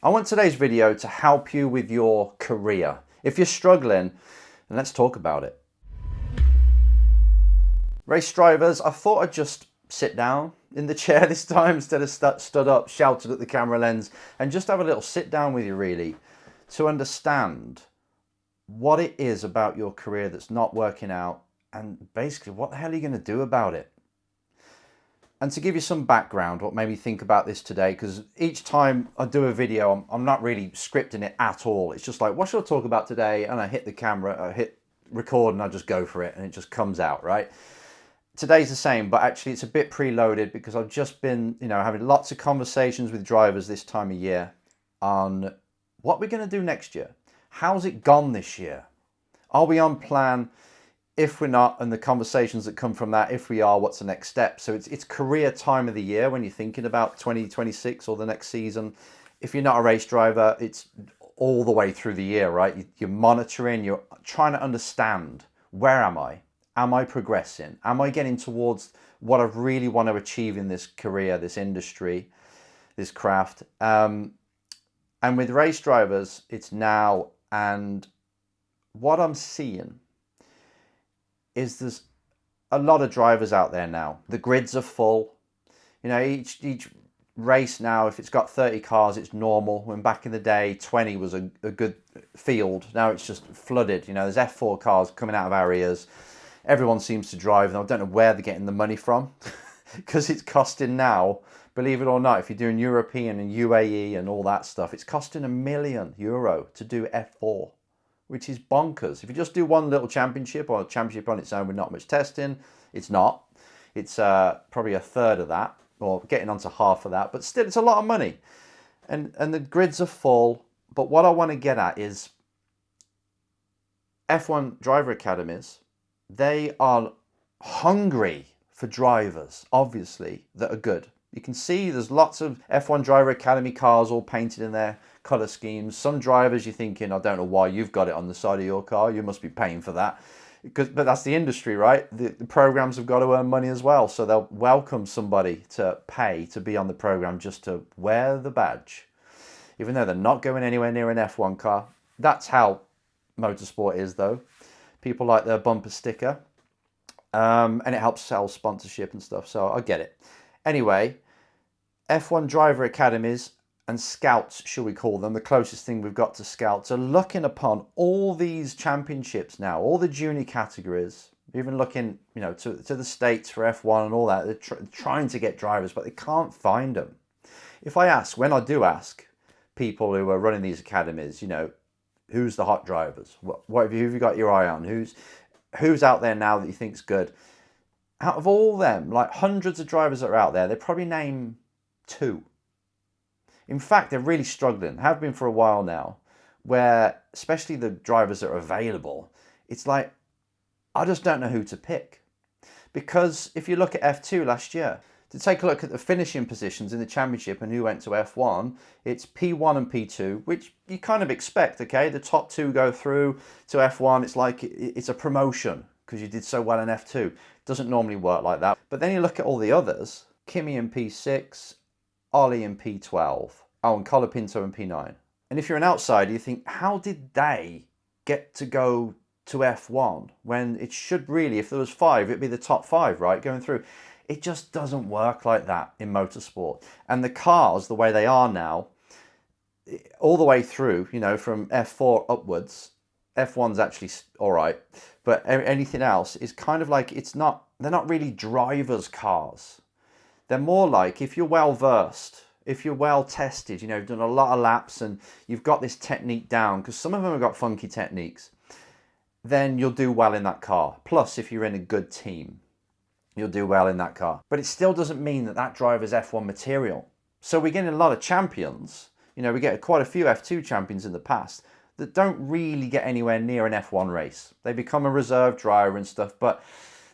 I want today's video to help you with your career. If you're struggling, then let's talk about it. Race drivers, I thought I'd just sit down in the chair this time instead of stood up, shouted at the camera lens, and just have a little sit down with you really to understand what it is about your career that's not working out and basically what the hell are you going to do about it. And to give you some background, what made me think about this today, because each time I do a video, I'm not really scripting it at all. It's just like, what should I talk about today? And I hit the camera, I hit record and I just go for it and it just comes out, right? Today's the same, but actually it's a bit preloaded because I've just been, having lots of conversations with drivers this time of year on what we're going to do next year. How's it gone this year? Are we on plan? If we're not, and the conversations that come from that, if we are, what's the next step? So it's career time of the year when you're thinking about 2026 or the next season. If you're not a race driver, it's all the way through the year, right? You're monitoring, you're trying to understand, where am I? Am I progressing? Am I getting towards what I really want to achieve in this career, this industry, this craft? And with race drivers, it's now. And what I'm seeing is there's a lot of drivers out there now. The grids are full. Each race now, if it's got 30 cars, it's normal. When back in the day, 20 was a good field. Now it's just flooded. There's F4 cars coming out of our ears. Everyone seems to drive, and I don't know where they're getting the money from because it's costing now, believe it or not, if you're doing European and UAE and all that stuff, it's costing €1 million to do F4. Which is bonkers. If you just do one little championship or a championship on its own with not much testing, it's not. It's probably a third of that, or getting onto half of that, but still it's a lot of money. And the grids are full, but what I want to get at is F1 driver academies, they are hungry for drivers, obviously, that are good. You can see there's lots of F1 driver academy cars all painted in their colour schemes. Some drivers you're thinking, I don't know why you've got it on the side of your car. You must be paying for that. But that's the industry, right? The programs have got to earn money as well. So they'll welcome somebody to pay to be on the program just to wear the badge. Even though they're not going anywhere near an F1 car. That's how motorsport is though. People like their bumper sticker. And it helps sell sponsorship and stuff. So I get it. Anyway, F1 driver academies and scouts, shall we call them, the closest thing we've got to scouts, are looking upon all these championships now, all the junior categories, even looking, to the States for F1 and all that. They're trying to get drivers, but they can't find them. When I do ask people who are running these academies, who's the hot drivers? What have you got your eye on? Who's out there now that you think's good? Out of all them, like hundreds of drivers that are out there, they probably name 2. In fact, they're really struggling, have been for a while now, where especially the drivers that are available, it's like, I just don't know who to pick. Because if you look at F2 last year, to take a look at the finishing positions in the championship and who went to F1, it's P1 and P2, which you kind of expect, okay? The top 2 go through to F1. It's like it's a promotion because you did so well in F2. It doesn't normally work like that. But then you look at all the others, Kimi in P6, Ollie in P12, and Colapinto in P9. And if you're an outsider, you think, how did they get to go to F1 when it should really, if there was 5, it'd be the top 5, right, going through. It just doesn't work like that in motorsport. And the cars, the way they are now, all the way through, from F4 upwards, F1's actually all right, but anything else is kind of like, they're not really drivers' cars. They're more like, if you're well versed, if you're well tested, you've done a lot of laps and you've got this technique down, because some of them have got funky techniques, then you'll do well in that car. Plus, if you're in a good team, you'll do well in that car. But it still doesn't mean that driver's F1 material. So we're getting a lot of champions. We get quite a few F2 champions in the past that don't really get anywhere near an F1 race. They become a reserve driver and stuff, but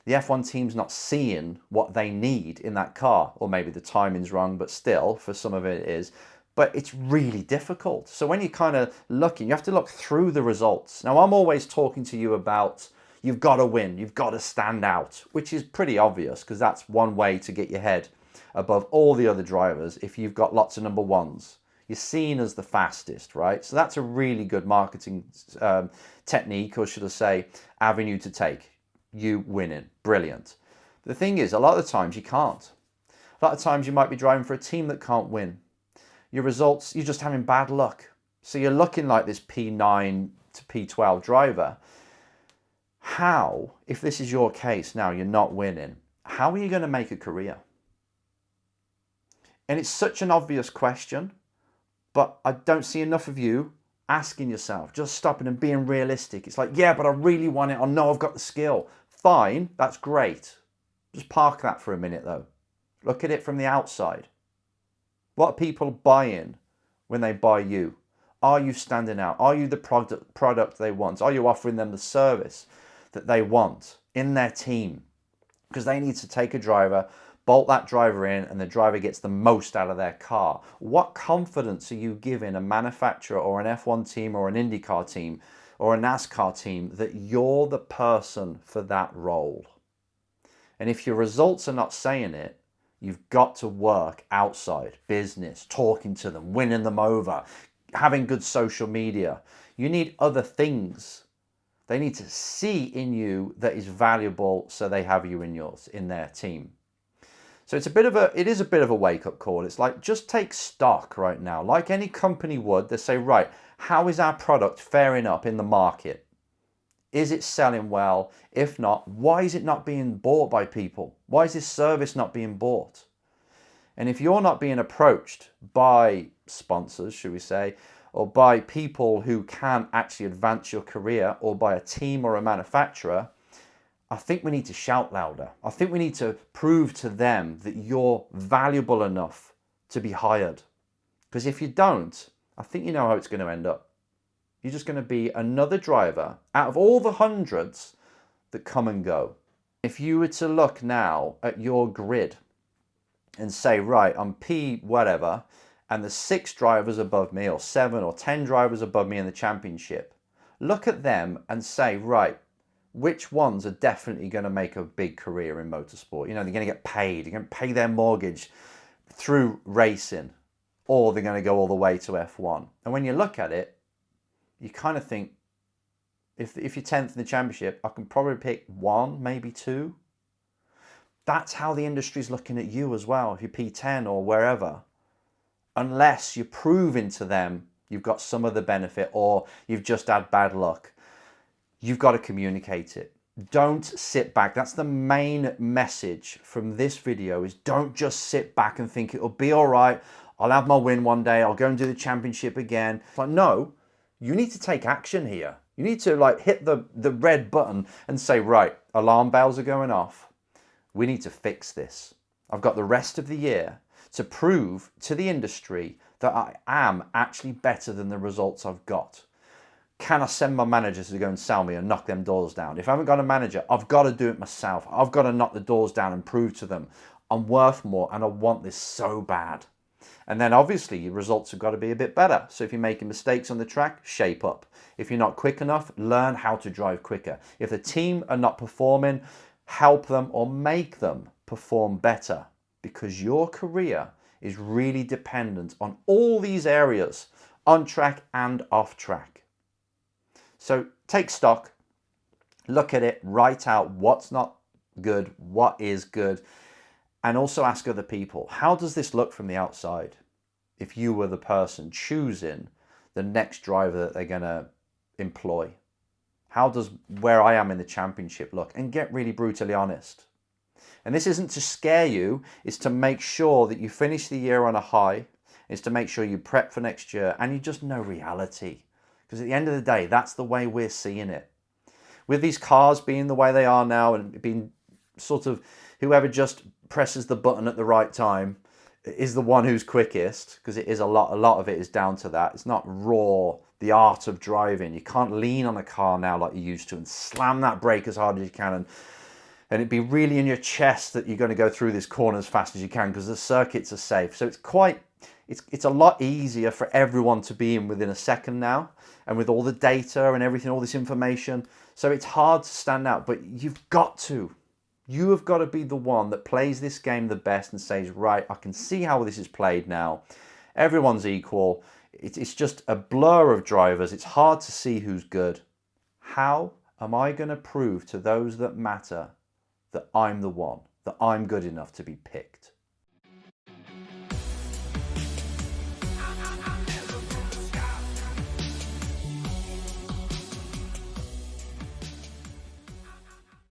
the F1 team's not seeing what they need in that car. Or maybe the timing's wrong, but still, for some of it is. But it's really difficult. So when you're kind of looking, you have to look through the results. Now, I'm always talking to you about, you've got to win, you've got to stand out, which is pretty obvious, because that's one way to get your head above all the other drivers. If you've got lots of number ones, You're seen as the fastest, right? So that's a really good marketing technique, or should I say, avenue to take. You winning, brilliant. The thing is, a lot of the times you can't. A lot of times you might be driving for a team that can't win. Your results, you're just having bad luck. So you're looking like this P9 to P12 driver. How, if this is your case now, you're not winning, how are you going to make a career? And it's such an obvious question, but I don't see enough of you asking yourself, just stopping and being realistic. It's like, yeah, but I really want it. I know I've got the skill. Fine, that's great. Just park that for a minute though. Look at it from the outside. What are people buying when they buy you? Are you standing out? Are you the product they want? Are you offering them the service that they want in their team? Because they need to take a driver, bolt that driver in, and the driver gets the most out of their car. What confidence are you giving a manufacturer or an F1 team or an IndyCar team or a NASCAR team that you're the person for that role? And if your results are not saying it, you've got to work outside, business, talking to them, winning them over, having good social media. You need other things. They need to see in you that is valuable, so they have you in their team. So it is a bit of a wake-up call. It's like, just take stock right now. Like any company would, they say, right, how is our product faring up in the market? Is it selling well? If not, why is it not being bought by people? Why is this service not being bought? And if you're not being approached by sponsors, should we say, or by people who can actually advance your career, or by a team or a manufacturer, I think we need to shout louder. I think we need to prove to them that you're valuable enough to be hired. Because if you don't, I think you know how it's going to end up. You're just going to be another driver out of all the hundreds that come and go. If you were to look now at your grid and say, right, I'm P whatever, and there's 6 drivers above me, or 7 or 10 drivers above me in the championship, look at them and say, right, which ones are definitely going to make a big career in motorsport? You know, they're going to get paid, they're going to pay their mortgage through racing, or they're going to go all the way to F1. And when you look at it, you kind of think, if you're 10th in the championship, I can probably pick 1, maybe 2. That's how the industry's looking at you as well, if you're P10 or wherever. Unless you're proving to them you've got some other benefit, or you've just had bad luck. You've got to communicate it. Don't sit back. That's the main message from this video, is don't just sit back and think it'll be all right. I'll have my win one day. I'll go and do the championship again. It's like, no, you need to take action here. You need to like hit the red button and say, right, alarm bells are going off. We need to fix this. I've got the rest of the year to prove to the industry that I am actually better than the results I've got. Can I send my managers to go and sell me and knock them doors down? If I haven't got a manager, I've got to do it myself. I've got to knock the doors down and prove to them I'm worth more, and I want this so bad. And then obviously your results have got to be a bit better. So if you're making mistakes on the track, shape up. If you're not quick enough, learn how to drive quicker. If the team are not performing, help them or make them perform better, because your career is really dependent on all these areas, on track and off track. So take stock, look at it, write out what's not good, what is good, and also ask other people, how does this look from the outside? If you were the person choosing the next driver that they're going to employ, how does where I am in the championship look? And get really brutally honest. And this isn't to scare you, it's to make sure that you finish the year on a high. It's to make sure you prep for next year and you just know reality. Because at the end of the day, that's the way we're seeing it. With these cars being the way they are now, and being sort of whoever just presses the button at the right time is the one who's quickest, because it is a lot of it is down to that. It's not raw, the art of driving. You can't lean on a car now like you used to and slam that brake as hard as you can, and it'd be really in your chest that you're going to go through this corner as fast as you can because the circuits are safe. So it's a lot easier for everyone to be in within a second now, and with all the data and everything, all this information. So it's hard to stand out, but you have got to be the one that plays this game the best and says, right, I can see how this is played now. Everyone's equal. It's just a blur of drivers. It's hard to see who's good. How am I going to prove to those that matter that I'm the one, that I'm good enough to be picked?